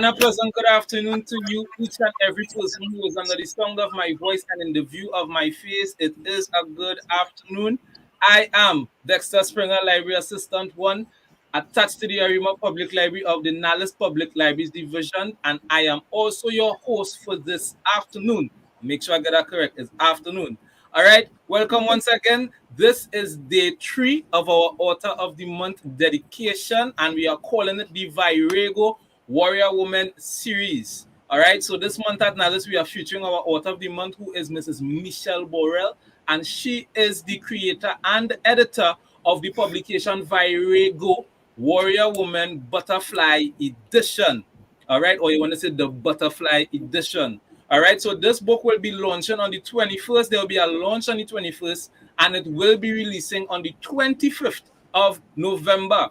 And a pleasant good afternoon to you, each and every person who is under the sound of my voice and in the view of my face. It is a good afternoon. I am Dexter Springer, Library Assistant 1, attached to the Arima Public Library of the Nallis Public Libraries Division, and I am also your host for this afternoon. Make sure I get that correct. It's afternoon. All right, welcome once again. This is day 3 of our Author of the Month dedication, and we are calling it the Virago Warrior Woman series. All right, so this month at Nallis, we are featuring our Author of the Month, who is Mrs. Michelle Borrell, and she is the creator and editor of the publication Virago Warrior Woman Butterfly Edition. All right, or you want to say the Butterfly Edition. All right, so this book will be launching on the 21st. There will be a launch on the 21st, and it will be releasing on the 25th of November.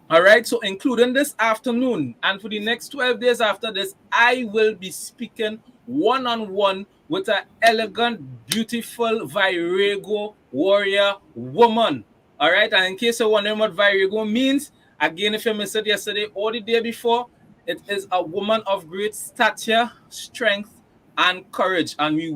All right, so including this afternoon and for the next 12 days after this, I will be speaking one-on-one with an elegant, beautiful Virago warrior woman. All right, and in case you're wondering what Virago means, again, if you missed it yesterday or the day before, it is a woman of great stature, strength, and courage. And we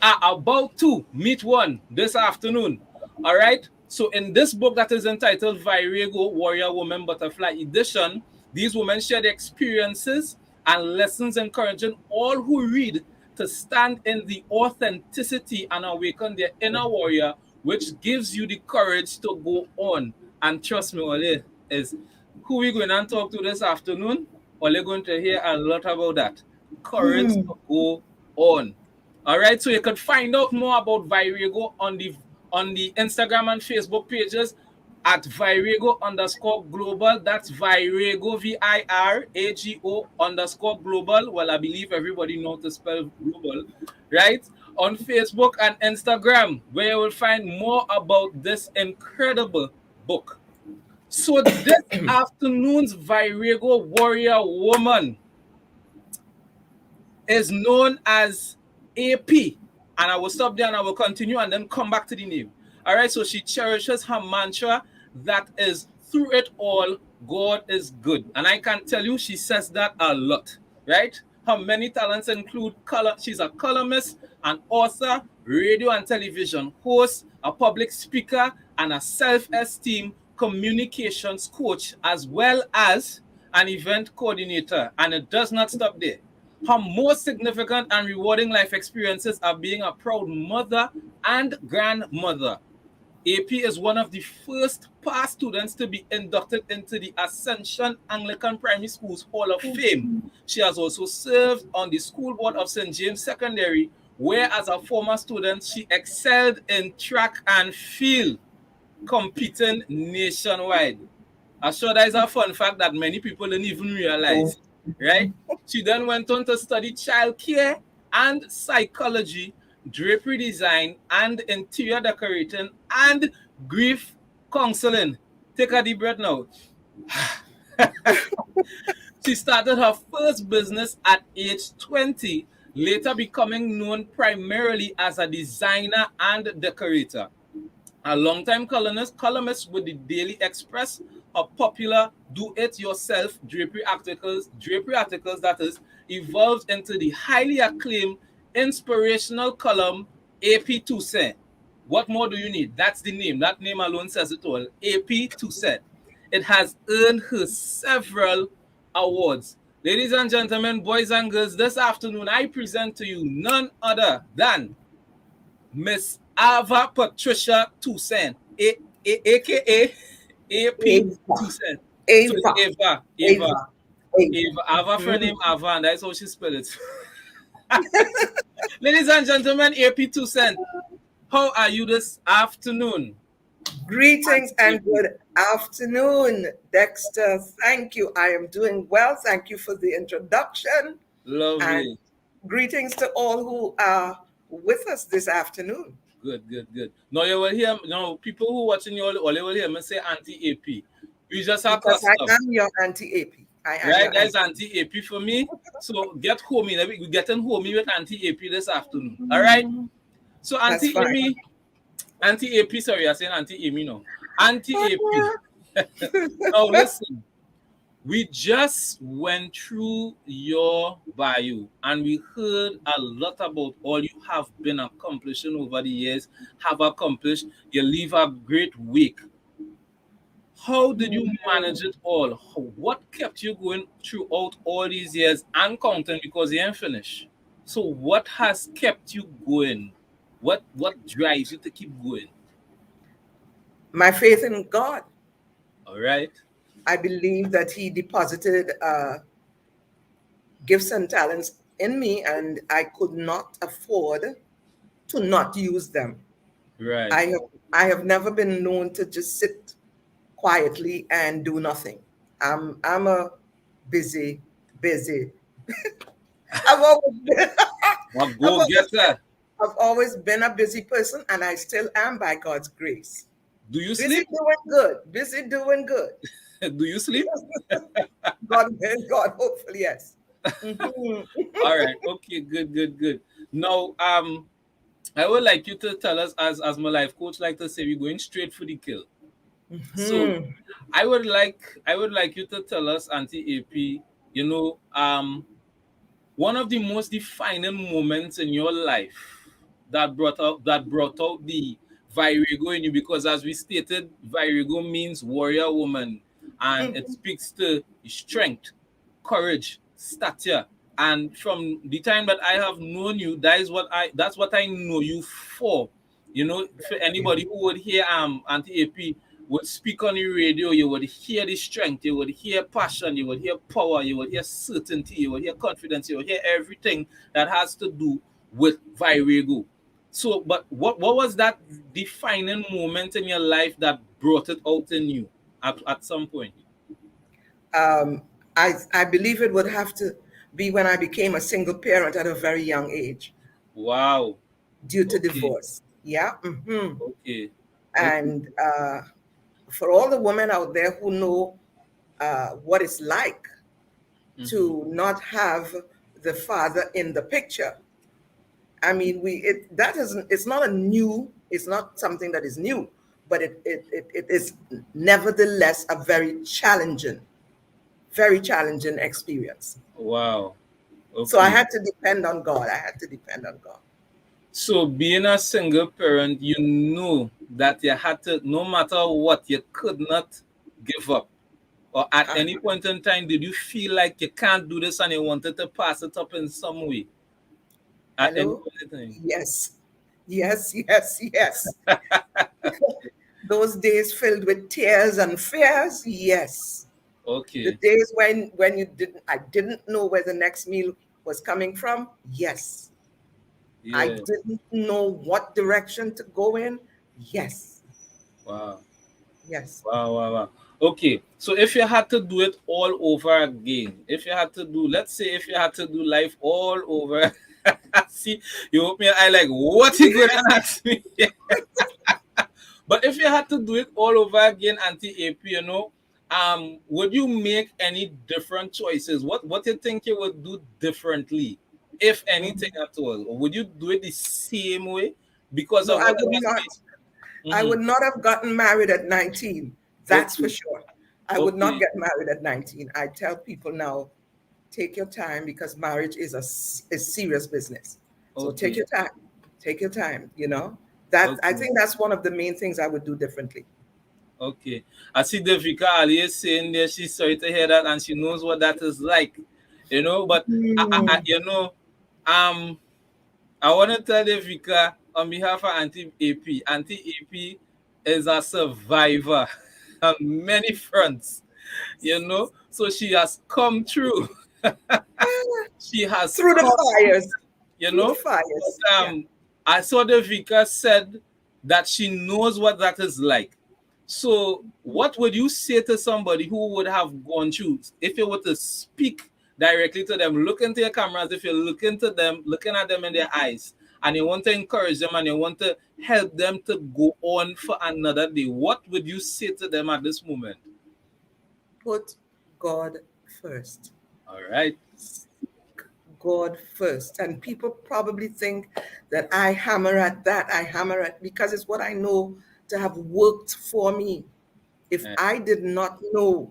are about to meet one this afternoon. All right. So in this book that is entitled Virago Warrior Woman Butterfly Edition, these women share their experiences and lessons encouraging all who read to stand in the authenticity and awaken their inner warrior, which gives you the courage to go on. And trust me, Ole, is who we're going to talk to this afternoon. Ole going to hear a lot about that. Courage to go on. All right, so you can find out more about Virago on the Instagram and Facebook pages at Virago_global. That's Virago, Virago_global. Well, I believe everybody knows to spell global, right? On Facebook and Instagram, where you will find more about this incredible book. So this afternoon's Virago Warrior Woman is known as AP. And I will stop there and I will continue and then come back to the name. All right, so she cherishes her mantra that is, through it all, God is good. And I can tell you she says that a lot, right? Her many talents include she's a columnist, an author, radio and television host, a public speaker, and a self-esteem communications coach, as well as an event coordinator. And it does not stop there. Her most significant and rewarding life experiences are being a proud mother and grandmother. AP is one of the first past students to be inducted into the Ascension Anglican Primary School's Hall of Fame. She has also served on the school board of St. James Secondary, where as a former student, she excelled in track and field, competing nationwide. I'm sure that is a fun fact that many people didn't even realize. Right? She then went on to study childcare and psychology, drapery design, and interior decorating, and grief counseling. Take a deep breath now. She started her first business at age 20, later becoming known primarily as a designer and decorator. A longtime columnist with the Daily Express, a popular do-it-yourself drapery articles that is evolved into the highly acclaimed inspirational column AP Toussaint. What more do you need? That's the name. That name alone says it all. AP Toussaint. It has earned her several awards. Ladies and gentlemen, boys and girls, this afternoon I present to you none other than Miss Ava Patricia Tucson, aka AP Toussaint. Ava. Ava for name Ava, and that's how she spell it. Ladies and gentlemen, AP Toussaint, how are you this afternoon? Greetings and good afternoon, Dexter. Thank you. I am doing well. Thank you for the introduction. Lovely. And greetings to all who are with us this afternoon. Good. Now you will hear, people who watching you all will hear me say Auntie AP. We just have because custom. I am your Auntie AP. Right, guys, Auntie AP for me. So get homey. We're getting homey with Auntie AP this afternoon. All right. So Auntie AP, sorry, I said Auntie Amy now. Auntie AP. Now listen. We just went through your bio and we heard a lot about all you have been accomplishing over the years, have accomplished. You leave a great wake. How did you manage it all? What kept you going throughout all these years and counting because you ain't finished? So what has kept you going? What drives you to keep going? My faith in God. All right. I believe that He deposited gifts and talents in me, and I could not afford to not use them. Right. I have never been known to just sit quietly and do nothing. I'm a busy, busy. I've always been, A I've go always been, getter. I've always been a busy person, and I still am by God's grace. Do you Busy sleep? doing good. Busy doing good. Do you sleep? God will, God, hopefully, yes. Mhm. All right. Okay. Good. Good. Good. Now, I would like you to tell us, as my life coach like to say, we're going straight for the kill. So, Mhm. I would like you to tell us, Auntie AP. You know, one of the most defining moments in your life that brought out the Virago in you, because as we stated, Virago means warrior woman, and it speaks to strength, courage, stature. And from the time that I have known you, that's what I know you for. For anybody who would hear Auntie AP would speak on the radio, you would hear the strength, you would hear passion, you would hear power, you would hear certainty, you would hear confidence, you would hear everything that has to do with Virago. So, but what was that defining moment in your life that brought it out in you at some point? Um, I believe it would have to be when I became a single parent at a very young age Wow. due to Okay. divorce. Yeah. Okay. Okay. And for all the women out there who know what it's like Mm-hmm. to not have the father in the picture, I mean, that isn't. It's not a new. It's not something that is new, but it is nevertheless a very challenging experience. Wow. So I Okay. had to depend on God. I had to depend on God. So being a single parent, you know that you had to, no matter what, you could not give up. Or at any Uh-huh. point in time, did you feel like you can't do this and you wanted to pass it up in some way? At any Hello. point in time? Yes, yes, yes, yes. Those days filled with tears and fears. Yes. The Okay. days when I didn't know where the next meal was coming from. Yes. I Yeah. didn't know what direction to go in. Yes. Wow. Yes. Wow, wow, wow. Okay, so if you had to do it all over again, if you had to do, let's say, if you had to do life all over, see, you open your eye like, what you going to ask me? But if you had to do it all over again, Auntie AP, would you make any different choices? What you think you would do differently, if anything Mhm. at all? Or would you do it the same way because No, of I what would has not. been? I Mm-hmm. would not have gotten married at 19. That's for Okay, sure. I would not okay, get married at 19. I tell people now, take your time because marriage is serious business. So take okay, your time. Take your time, you know. That I okay. think that's one of the main things I would do differently. Okay. I see Devika Ali saying there she's sorry to hear that and she knows what that is like. But Mm. um I wanna tell Devika on behalf of Auntie AP. Auntie AP is a survivor on many fronts, So she has come through. She has Through the come through, fires. you Through the know. fires. But Yeah. I saw the Vika said that she knows what that is like. So, what would you say to somebody who would have gone through if you were to speak directly to them, look into your cameras, if you're looking to them, looking at them in their eyes, and you want to encourage them and you want to help them to go on for another day, what would you say to them at this moment? Put God first. All right. God first. And people probably think that I hammer at that. I hammer at because it's what I know to have worked for me. If Eh, I did not know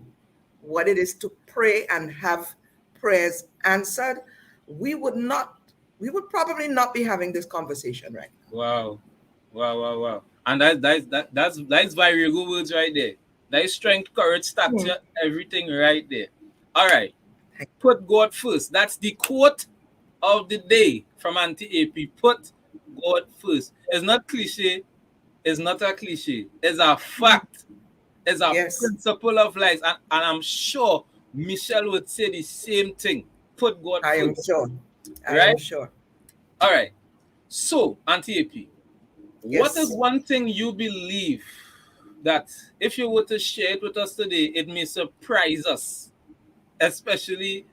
what it is to pray and have prayers answered, we would probably not be having this conversation right now. Wow. Wow, wow, wow. And that's Virago words right there. That is strength, courage, stature, everything right there. All right. Put God first. That's the quote of the day from Auntie AP. Put God first. It's not cliche. It's not a cliche. It's a fact. It's a Yes, principle of life. And I'm sure Michelle would say the same thing. Put God I am first. sure. I Right? am sure. All right. So, Auntie AP, what is Yes. one thing you believe that if you were to share it with us today, it may surprise us, especially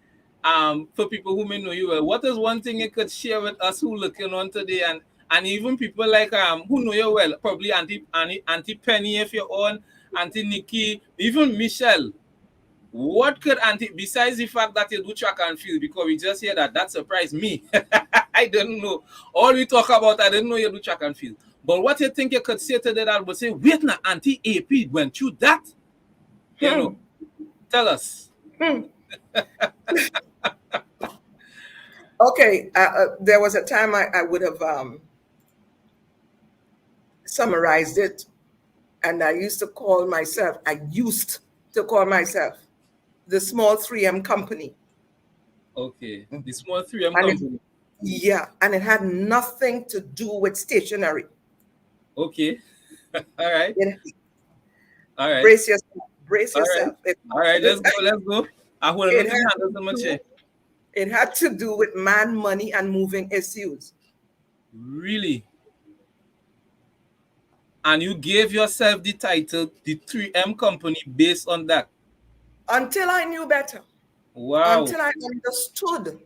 for people who may know you well? What is one thing you could share with us who looking on today, and even people like who know you well, probably Auntie Penny if you're on, Auntie Nikki, even Michelle. What could Auntie, besides the fact that you do track and field, because we just hear that surprised me. I didn't know. All we talk about, I didn't know you do track and field. But what you think you could say today that would say, wait now, Auntie AP went through that? You know, tell us. Okay, there was a time I would have summarized it, and I used to call myself the small 3M company. Okay, the small 3M And it, company. yeah, and it had nothing to do with stationery. Okay, all right, It, all right, brace yourself, brace all right, yourself. all right. Let's go, let's go. I hold It on to had the to handles of my do, chair. it had to do with man, money, and moving issues. Really? And you gave yourself the title, the 3M company, based on that. Until I knew better, Wow. until I understood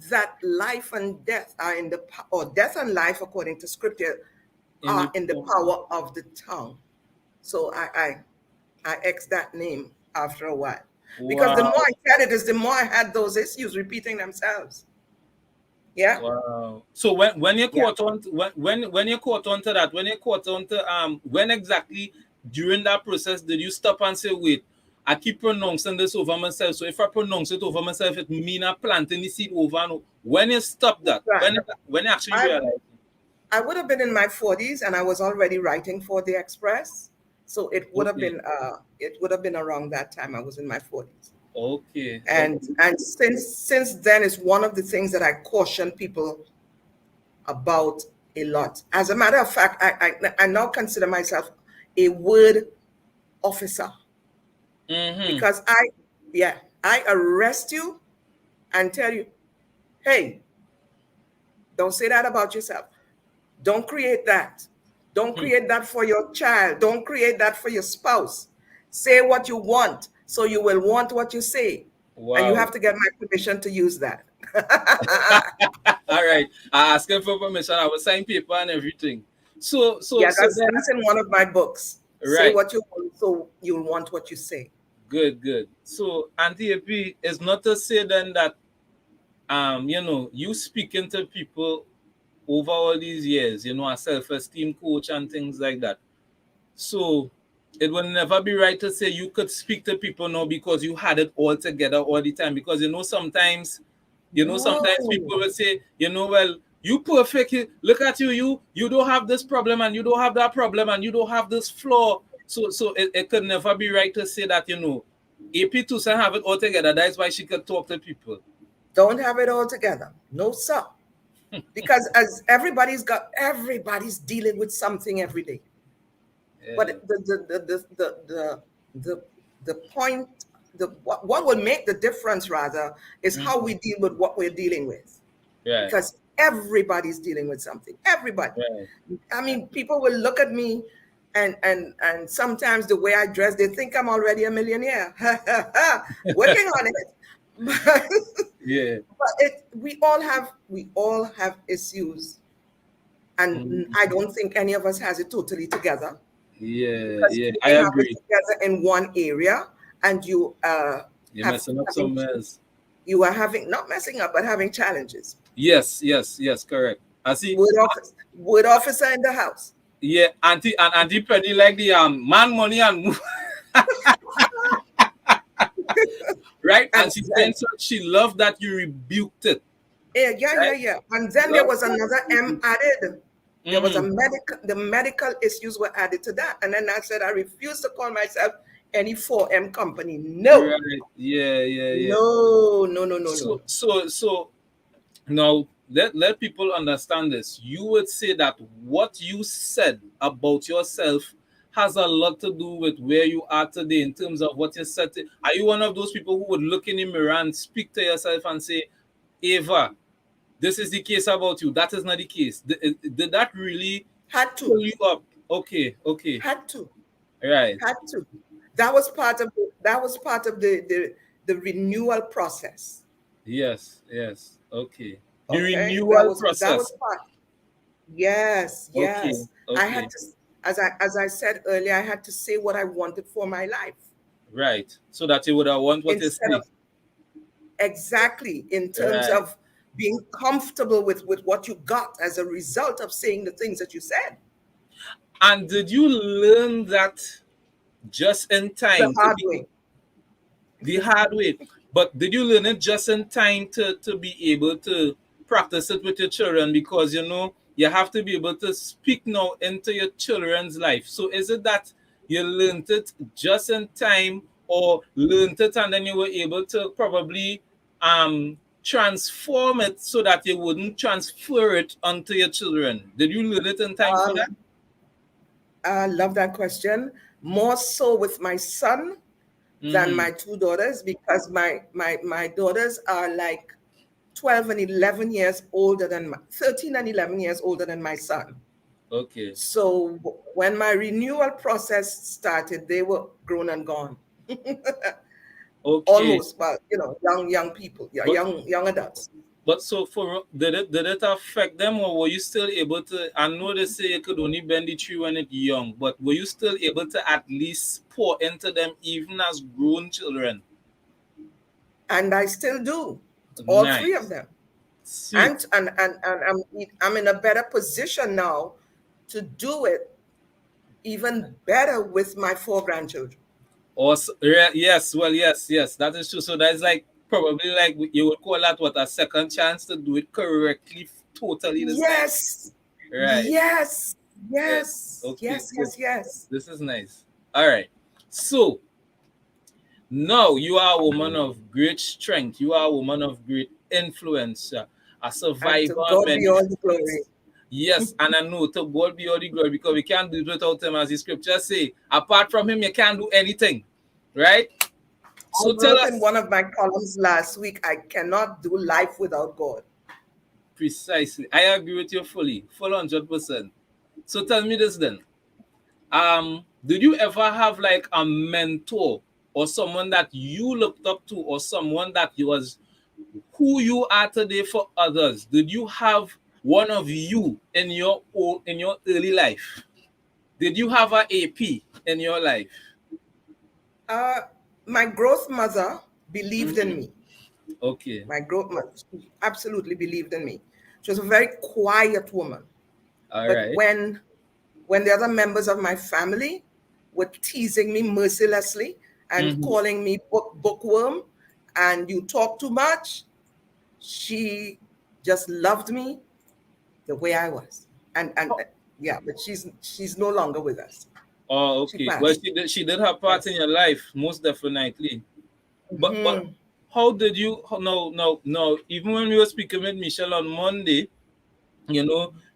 that life and death are in the or death and life, according to scripture, In are the in the power of the tongue. So I X that name after a while. Because the more wow. I said it is the more I had those issues repeating themselves. Yeah. Wow. So when you Yeah. caught on to, when you caught on to that, when you caught on to when exactly during that process did you stop and say, wait, I keep pronouncing this over myself. So if I pronounce it over myself, it mean I'm planting the seed over and over. When you stop that, Right. when you actually I realize. I would have been in my 40s and I was already writing for the Express. So Okay. it would have been around that time I was in my 40s. Okay. And Okay. since then is one of the things that I caution people about a lot. As a matter of fact, I now consider myself a word officer Mm-hmm. because I arrest you and tell you, hey, don't say that about yourself. Don't create that. Don't create that for your child. Don't create that for your spouse. Say what you want, so you will want what you say. And you Wow. have to get my permission to use that. All right. I asked him for permission. I will sign paper and everything. Yeah, So then that's in one of my books. Say right. what you want, so you'll want what you say. Good, good. So Auntie AP is not to say then that you speaking to people over all these years, a self-esteem coach and things like that. So it will never be right to say you could speak to people now because you had it all together all the time. Because sometimes No, people will say, well, you perfect. Look at you. You don't have this problem and you don't have that problem and you don't have this flaw. So it could never be right to say that, AP Toussaint have it all together. That's why she could talk to people. don't have it all together. No, sir. Because as everybody's dealing with something every day. Yeah. But the the point, what will make the difference rather is how Mm. we deal with what we're dealing with. Right. Because everybody's dealing with something. Everybody. Right. I mean, people will look at me and sometimes the way I dress, they think I'm already a millionaire. Working on it. Yeah. But we all have issues. And Mm. I don't think any of us has it totally together. Yeah. Because Yeah. you I may have it agree. together in one area and you You're have messing up having somewhere else. you are having not messing up but having challenges. Yes. Yes. Yes. Correct. I see. Word officer in the house. Yeah. Auntie Penny like the man money and Right? And And she's saying then, so she loved that you rebuked it. yeah, Right? yeah. And then there Love was that another you M rebuked added. it. There was a Mm-hmm. medical issues were added to that. And then I said, I refuse to call myself any 4M company. No, Right. Yeah, yeah, yeah. no, no, no, no, no. So now let people understand this. You would say that what you said about yourself has a lot to do with where you are today in terms of what you said. Are you one of those people who would look in the mirror and speak to yourself and say, Ava, this is the case about you? That is not the case. Did that really Had to, pull you up? Okay, okay, had to, right. had to. That was part of the renewal process. Yes, yes, okay. The Okay, that renewal was that process. was part. Yes, Okay, yes. I had okay, to, as I said earlier, I had to say what I wanted for my life right. So that you would have want what you instead say. of exactly in terms Right. of being comfortable with what you got as a result of saying the things that you said And did you learn that just in the time to hard be way. the hard way? But did you learn it just in time to be able to practice it with your children? Because you have to be able to speak now into your children's life. So is it that you learned it just in time, or learned it and then you were able to probably transform it so that you wouldn't transfer it onto your children? Did you learn it in time for that? Um, I love that question. More so with my son than Mm-hmm. my two daughters because my daughters are like 12 and 11 years older than 13 and 11 years older than my son. Okay. So when my renewal process started, they were grown and gone. Okay. Almost, well, young people, yeah, But young adults. so for did it affect them, or were you still able to? I know they say you could only bend the tree when it's young, but were you still able to at least pour into them even as grown children? And I still do, all three of Nice. them. Sweet. And I'm in a better position now to do it even better with my four grandchildren. Yes, well, yes, that is true. So that's like probably like you would call that what, a second chance to do it correctly, totally this time. Yes, Right. yes, Yes. yes, Okay, yes, good. yes, yes. This is nice. All right. So now you are a woman of great strength. You are a woman of great influence, a And to survivor on God be many all the glory. fronts. Yes, and I know to God be all the glory, because we can't do it without him, as the scriptures say. Apart from him, you can't do anything. Right? I So tell wrote in us one of my columns last week, I cannot do life without God. precisely. I agree with you fully, full 100%. So tell me this then. Did you ever have like a mentor or someone that you looked up to, or someone that you was who you are today for others? Did you have one of you in your early life? Did you have a AP in your life? Uh, my growth mother believed in Hmm. me. Okay. My growth mother she absolutely believed in me. She was a very quiet woman. All But right. when the other members of my family were teasing me mercilessly and Mm-hmm. calling me bookworm and you talk too much, she just loved me the way I was. And Oh, yeah, but she's no longer with us. oh, She okay. Well, passed. she did her part in Yes. your life, most definitely. But Hmm. how did you? No. Even when we were speaking with Michelle on Monday,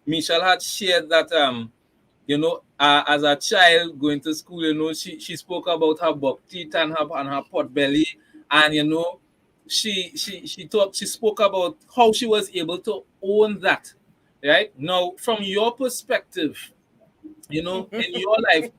Michelle had shared that as a child going to school, she spoke about her buck teeth and her pot belly, and she spoke about how she was able to own that. Right now, from your perspective, in your life,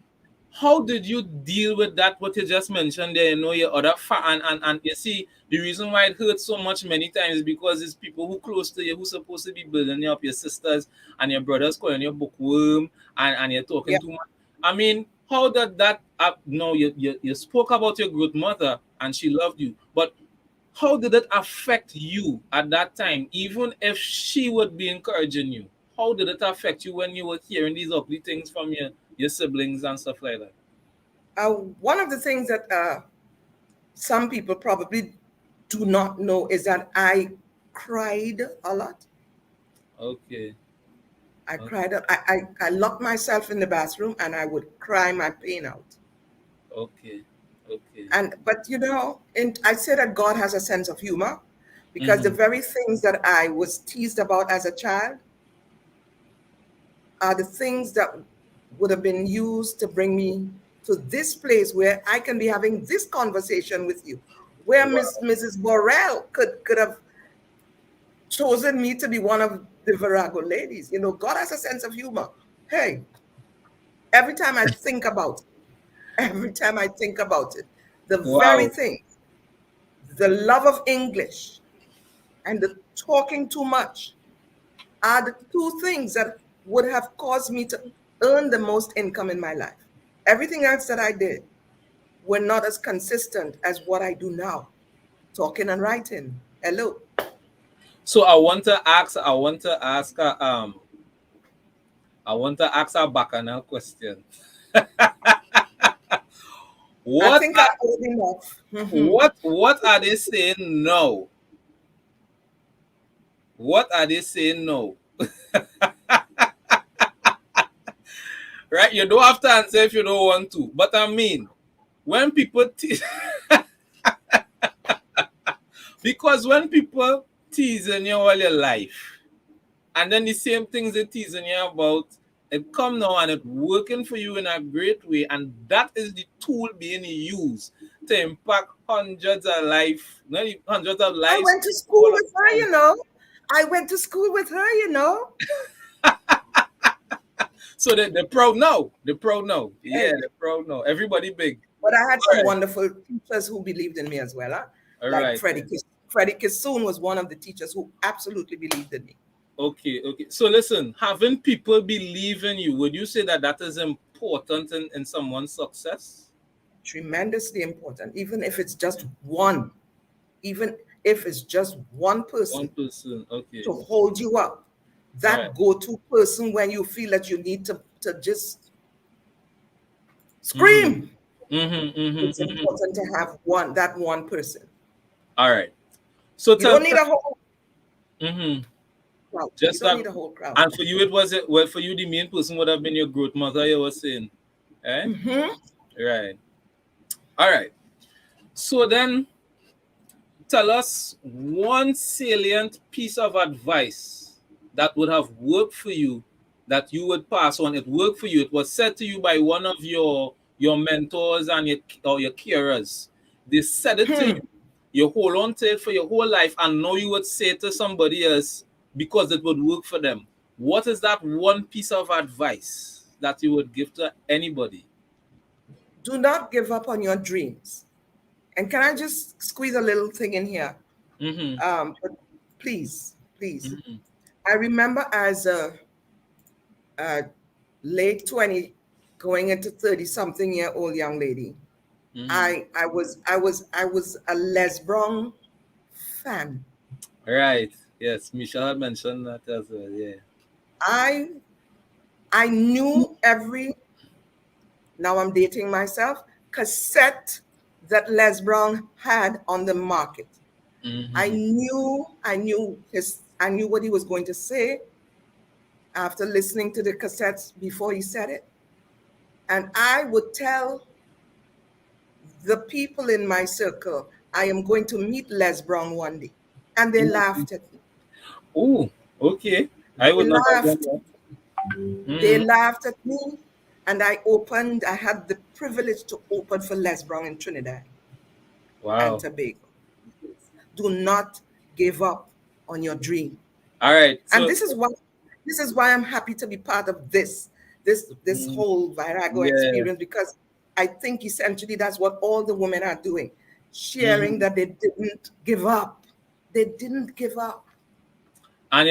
how did you deal with that? What you just mentioned there, your other and you see the reason why it hurts so much many times is because it's people who close to you who supposed to be building you up, your sisters and your brothers calling you bookworm, and you're talking Yeah. too much. I mean, how did that no, you spoke about your good mother and she loved you, but how did it affect you at that time, even if she would be encouraging you? How did it affect you when you were hearing these ugly things from your siblings and stuff like that? One of the things that some people probably do not know is that I cried a lot. Okay. I Okay. cried. I locked myself in the bathroom and I would cry my pain out. Okay. Okay. And but I say that God has a sense of humor, because the Mm-hmm. very things that I was teased about as a child are the things that would have been used to bring me to this place where I can be having this conversation with you, where Wow. Mrs. Borrell could have chosen me to be one of the Virago ladies. God has a sense of humor. Hey, every time I think about every time I think about it, the very Wow. thing, the love of English and the talking too much, are the two things that would have caused me to earn the most income in my life. Everything else that I did were not as consistent as what I do now, talking and writing. Hello. So I want to ask a bacchanal question. I What think I'm are old enough. what are they saying now? What are they saying now? Right? You don't have to answer if you don't want to. But I mean, when people because when people teasing you all your life, and then the same things they teasing you about, it come now and it working for you in a great way, and that is the tool being used to impact hundreds of life, not even hundreds of I lives went to school all with her, around. I went to school with her. So they're proud now. They're proud now. Yeah, Hey, they're proud now. Everybody big. but I had All some right. wonderful teachers who believed in me as well. Huh? All Like right. Freddie Kissoon was one of the teachers who absolutely believed in me. Okay. Okay. So listen, having people believe in you, would you say that that is important in someone's success? Tremendously important, even if it's just one One person person. Okay. to hold you up, All right. that go-to person when you feel that you need to just Mm-hmm. scream. Mm-hmm. It's Mm-hmm. Mm-hmm. important to have that one person. All right. So You tell don't me. need a whole Mm-hmm. crowd. You Just don't that. need a whole crowd. And for you, it was it. Well, for you, the main person would have been your growth mother. You were saying, eh? Hmm. Right. All right. So then, tell us one salient piece of advice that would have worked for you, that you would pass on. It worked for you. It was said to you by one of your mentors and your carers. They said it to you. You hold on to it for your whole life, and now you would say it to somebody else because it would work for them. What is that one piece of advice that you would give to anybody? Do not give up on your dreams. And can I just squeeze a little thing in here? Mm-hmm. But please. Mm-hmm. I remember as a late 20, going into 30 something year old young lady, Mm-hmm. I was a Les Brown fan. Right. Yes, Michelle had mentioned that as well. Yeah. I I knew every, now I'm dating myself, cassette that Les Brown had on the market. Mm-hmm. I knew what he was going to say after listening to the cassettes before he said it. And I would tell the people in my circle, I am going to meet Les Brown one day. And they laughed at me. Oh, okay. I They would not have done laughed. that. They Mm-hmm. laughed at me. And I had the privilege to open for Les Brown in Trinidad and Wow. Tobago. Do not give up on your dream. All right. And So, this is why I'm happy to be part of this mm, whole Virago yeah. experience, because I think essentially that's what all the women are doing, sharing Mm-hmm. that they didn't give up. They didn't give up. And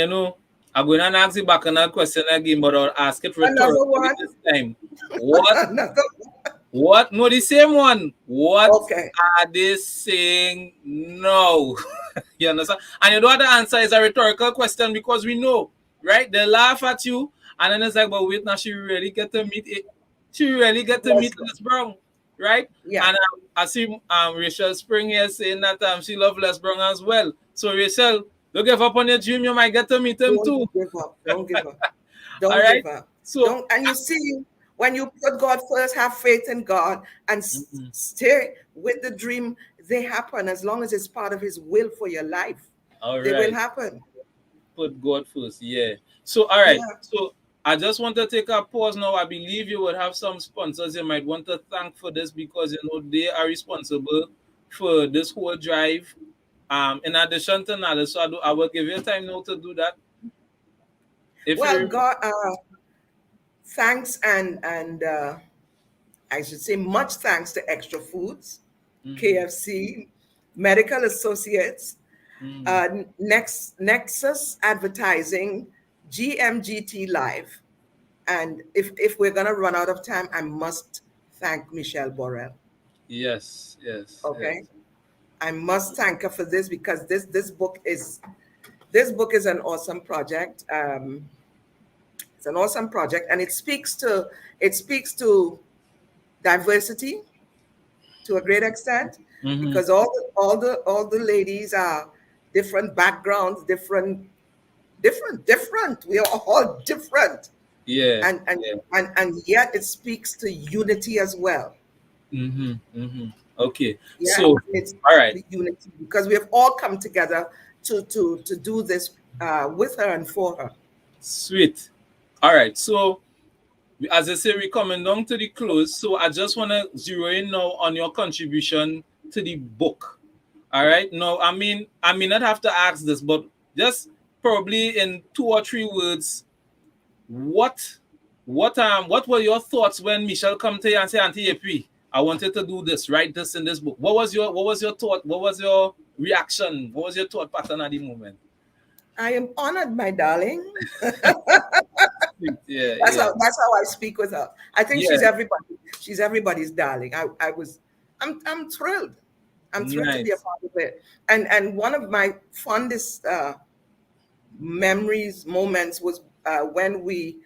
I'm going to ask you back another question again, but I'll ask it Another rhetorically one, this time. What? another one. What? No, the same one. What Okay. are they saying no? You understand? And you know what the answer is a rhetorical question because we know, right? They laugh at you, and then it's like, but wait, now she really get to meet it. She really get to Les meet Les Brown. right? Yeah. And I see Rachel Spring here saying that she loves Les Brown as well. So Rachel, don't give up on your dream. You might get to meet him Don't too. give up. Don't give up. All Don't right. give up. So, Don't. And you see, when you put God first, have faith in God, and mhm, stay with the dream, they happen as long as it's part of His will for your life. all They will right. happen. Put God first. Yeah. So, all right. Yeah. So, I just want to take a pause now. I believe you would have some sponsors you might want to thank for this because you know they are responsible for this whole drive. In addition to that, so I will give you time now to do that. If you Well, remember. God, thanks and I should say much thanks to Extra Foods, Mm-hmm. KFC, Medical Associates, Mm-hmm. Nexus Advertising, GMGT Live. And if we're going to run out of time, I must thank Michelle Borrell. Yes. Yes. Okay. Yes. I must thank her for this because this book is an awesome project. It's an awesome project, and it speaks to diversity to a great extent Mm-hmm. because all the ladies are different backgrounds, different. We are all different, Yeah. and and Yeah. and yet it speaks to unity as well. Mm-hmm. Mm-hmm. Okay. Yeah, So, it's all right. the unity because we have all come together to do this with her and for her. Sweet. All right. So, as I say, we're coming down to the close. So, I just want to zero in now on your contribution to the book. All right. Now, I may not have to ask this, but just probably in 2 or 3 words, what, what were your thoughts when Michelle come to you and say, Auntie AP, I wanted to do this, write this in this book. What was your thought? What was your reaction? What was your thought pattern at the moment? I am honored, my darling. Yeah. That's Yeah. how I speak with her. I think she's Yeah. everybody. She's everybody's darling. I'm thrilled. I'm thrilled to be a Nice. part of it. And one of my fondest moments was when we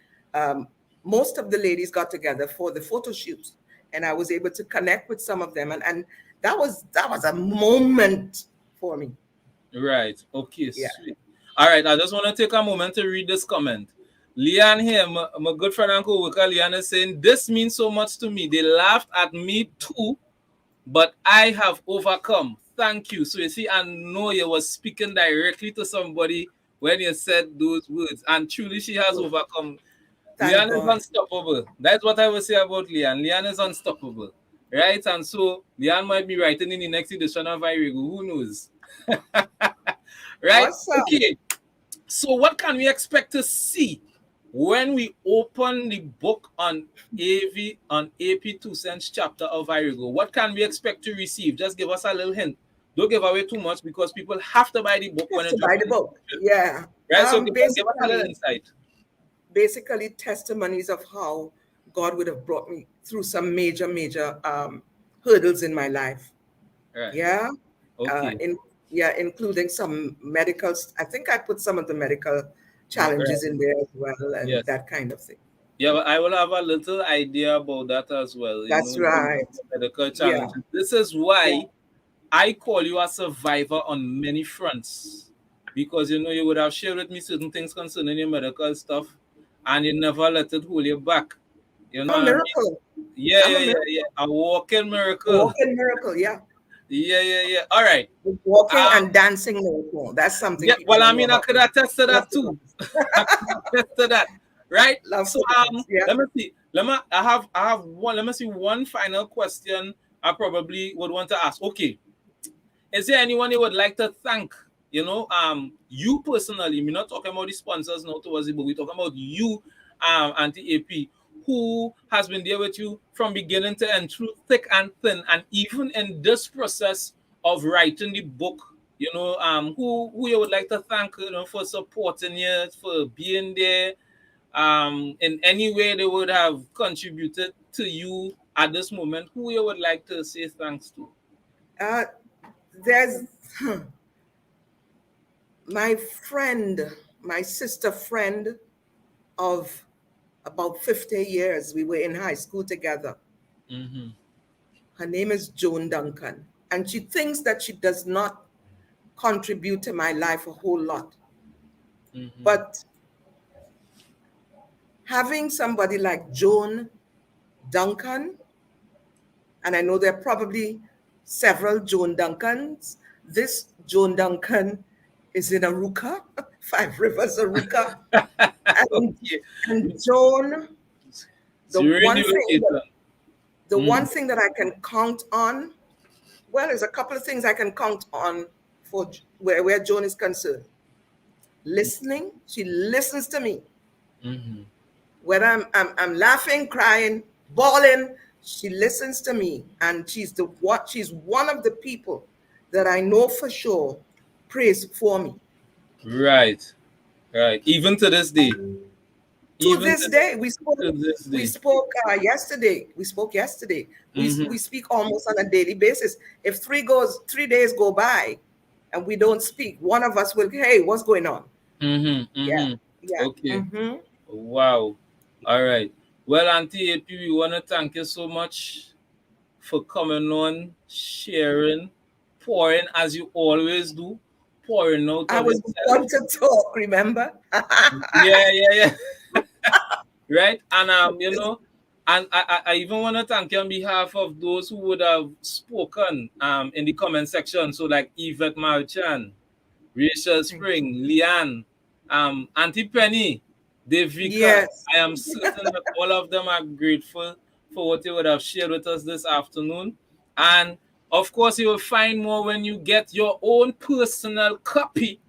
most of the ladies got together for the photo shoots, and I was able to connect with some of them, and that was a moment for me. Right. Okay. Yeah. Sweet. All right. I just want to take a moment to read this comment. Leanne here, my good friend and co-worker Leanne is saying, this means so much to me. They laughed at me too, but I have overcome. Thank you. So you see, I know you was speaking directly to somebody when you said those words. And truly she has So overcome. thank Leanne is God. unstoppable. That's what I will say about Leanne. Leanne is unstoppable. Right? And so Leanne might be writing in the next edition of Virago. Who knows? Right? Awesome. Okay. So what can we expect to see when we open the book on AP Toussaint's chapter of Virago? What can we expect to receive? Just give us a little hint. Don't give away too much because people have to buy the book when Just it to drops buy the in the book. subscription. Yeah. Right? So give us a little Basically, insight. testimonies of how God would have brought me through some major hurdles in my life. Right. Yeah. Okay. In Yeah, including some medical. I think I put some of the medical Right. challenges in there as well, and Yes. that kind of thing. Yeah, but I will have a little idea about that as well. You That's know, the right. medical Yeah. challenges. This is Yeah. why I call you a survivor on many fronts because you know you would have shared with me certain things concerning your medical stuff, and you never let it hold you back. You know I'm a what I mean? miracle. Yeah, I'm yeah, a yeah, yeah. miracle. A walking A miracle. walking miracle. Yeah. Yeah, yeah, yeah. All right. A walking Um. and dancing miracle. That's something Yeah. people Well, I don't know mean, I about could me. attest to that too. Testimonies. I could attest to that. Right. Love So to dance. Yeah. let me see. I have one. Let me see one final question. I probably would want to ask. Okay. Is there anyone you would like to thank? You know, you personally, we're not talking about the sponsors now towards it, but we're talking about you, Auntie AP, who has been there with you from beginning to end through thick and thin, and even in this process of writing the book, you know, who you would like to thank, you know, for supporting you, for being there, in any way they would have contributed to you at this moment, who you would like to say thanks to? Uh, there's my friend, my sister friend of about 50 years. We were in high school together. Mm-hmm. Her name is Joan Duncan. And she thinks that she does not contribute to my life a whole lot. Mm-hmm. But having somebody like Joan Duncan, and I know there are probably several Joan Duncans. This Joan Duncan is in Aruka, Five Rivers, Aruka. And, Okay. and Joan, the So you're in one the thing that, location. the one Mm. thing that I can count on, well, there's a couple of things I can count on for where Joan is concerned. Listening, she listens to me. Mm-hmm. When I'm laughing, crying, bawling, she listens to me, and she's one of the people that I know for sure prays for me. Right. Right. Even to this day. To Even this day, we spoke. to this We day. spoke yesterday. We spoke yesterday. Mm-hmm. We speak almost on a daily basis. If 3 days go by, and we don't speak, one of us will. Hey, what's going on? Mm-hmm. Yeah, Mm-hmm. yeah. Okay. Wow. All right. Well, Auntie AP, we want to thank you so much for coming on, sharing, pouring as you always do, pouring out I of was yourself. born to talk. Remember? Yeah, yeah, yeah. Right? And and I even want to thank you on behalf of those who would have spoken in the comment section. So like Yvette Marchand, Rachel Thank you. Spring, Leanne, Auntie Penny, Devika. Yes. I am certain that all of them are grateful for what you would have shared with us this afternoon. And of course, you will find more when you get your own personal copy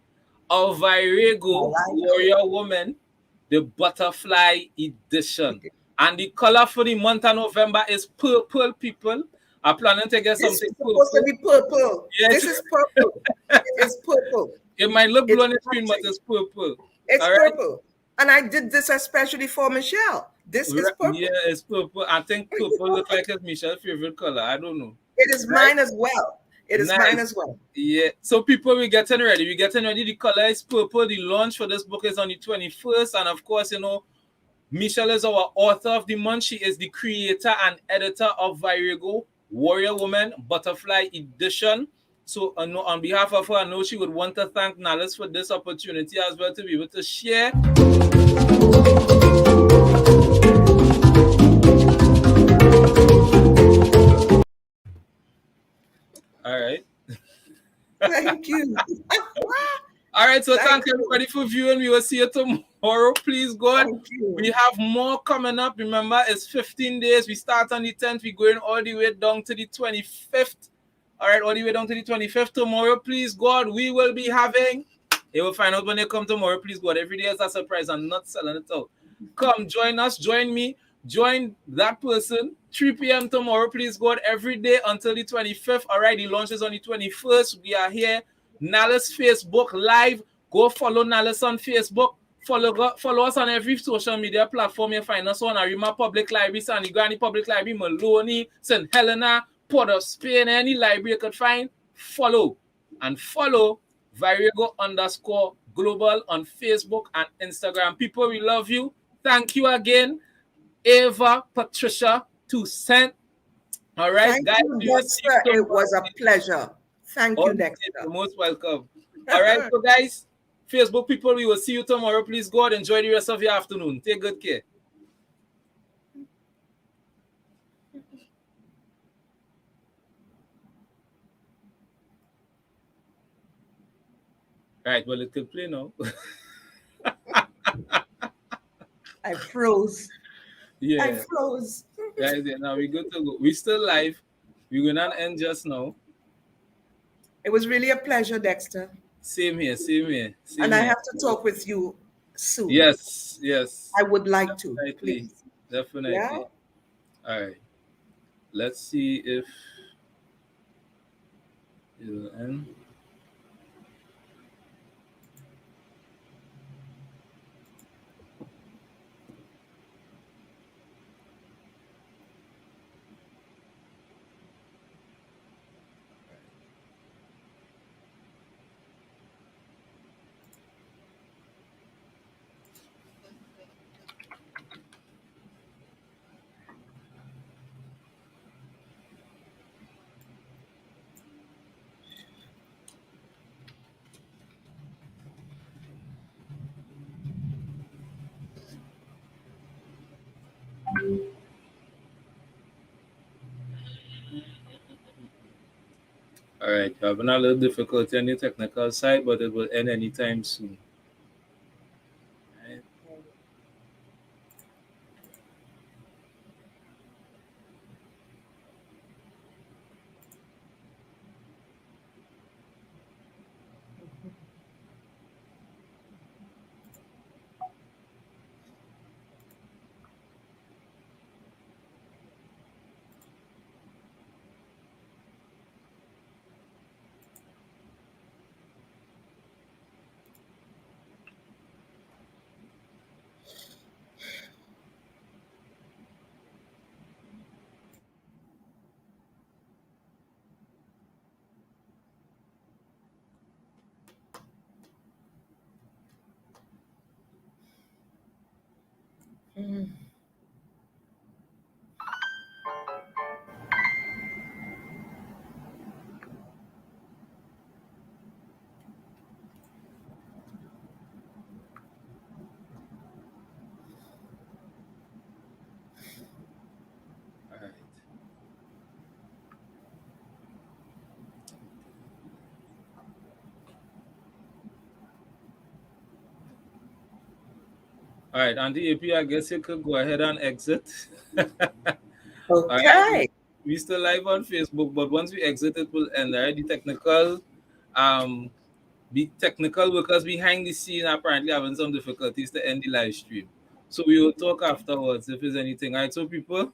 of Virago, All right. Warrior Woman, the Butterfly Edition. And the color for the month of November is purple, people. I'm planning to get This something is supposed to purple. be purple. Yes. This is purple. It is purple. It might look blue It's on the screen, but matching. it's purple. It's All right. purple. And I did this especially for Michelle. This is Yeah, purple. it's purple. I think purple look like it's Michelle's favorite color. I don't know. It is Right? mine as well. It is mine Nice. as well. Yeah. So people, we getting ready. We getting ready. The color is purple. The launch for this book is on the 21st. And of course, Michelle is our author of the month. She is the creator and editor of Virago, Warrior Woman, Butterfly Edition. So on behalf of her, I know she would want to thank Nalis for this opportunity as well to be able to share. All right. Thank you. All right. So Thank thank you. everybody for viewing. We will see you tomorrow. Please, God. Thank you. We have more coming up. Remember, it's 15 days. We start on the 10th. We're going all the way down to the 25th. All right, all the way down to the 25th. Tomorrow, please, God, we will be having. You will find out when they come tomorrow. Please, God, every day is a surprise. I'm not selling it out. Come, join us. Join me. Join that person. 3 p.m. tomorrow, please, God, every day until the 25th. All right, the launch is on the 21st. We are here. Nalis Facebook Live. Go follow Nalis on Facebook. Follow us on every social media platform. You find us on Arima Public Library, San Granny Public Library, Maloney, St. Helena, Port of Spain, any library you could find. Follow. And follow Virago_Global on Facebook and Instagram. People, we love you. Thank you again. Ava Patricia Tucson. All right, Thank guys, you, we will see Dexter. you It tomorrow. was a pleasure. Thank you, Dexter. You're most welcome. All right, so guys, Facebook people, we will see you tomorrow. Please, God, enjoy the rest of your afternoon. Take good care. Right, well, it could play now. I froze. Yeah, I froze. guys, yeah, now we're good to go. We're still live. We're going to end just now. It was really a pleasure, Dexter. Same here, same here, same And I here. have to talk with you soon. Yes, yes. I would like to, Definitely, please. Yeah. definitely. All right. Let's see if it'll end. All right, you're having a little difficulty on the technical side, but it will end anytime soon. Right. All right. All right, Auntie AP, I guess you could go ahead and exit. All right, Okay. we still live on Facebook, but once we exit, it will end. All right, um, the technical workers behind the scene are apparently having some difficulties to end the live stream. So we will talk afterwards if there's anything. All right, so people,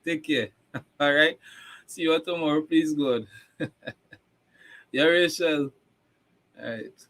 take care. All right, see you tomorrow. Please, God. Yeah, Rachel. All right.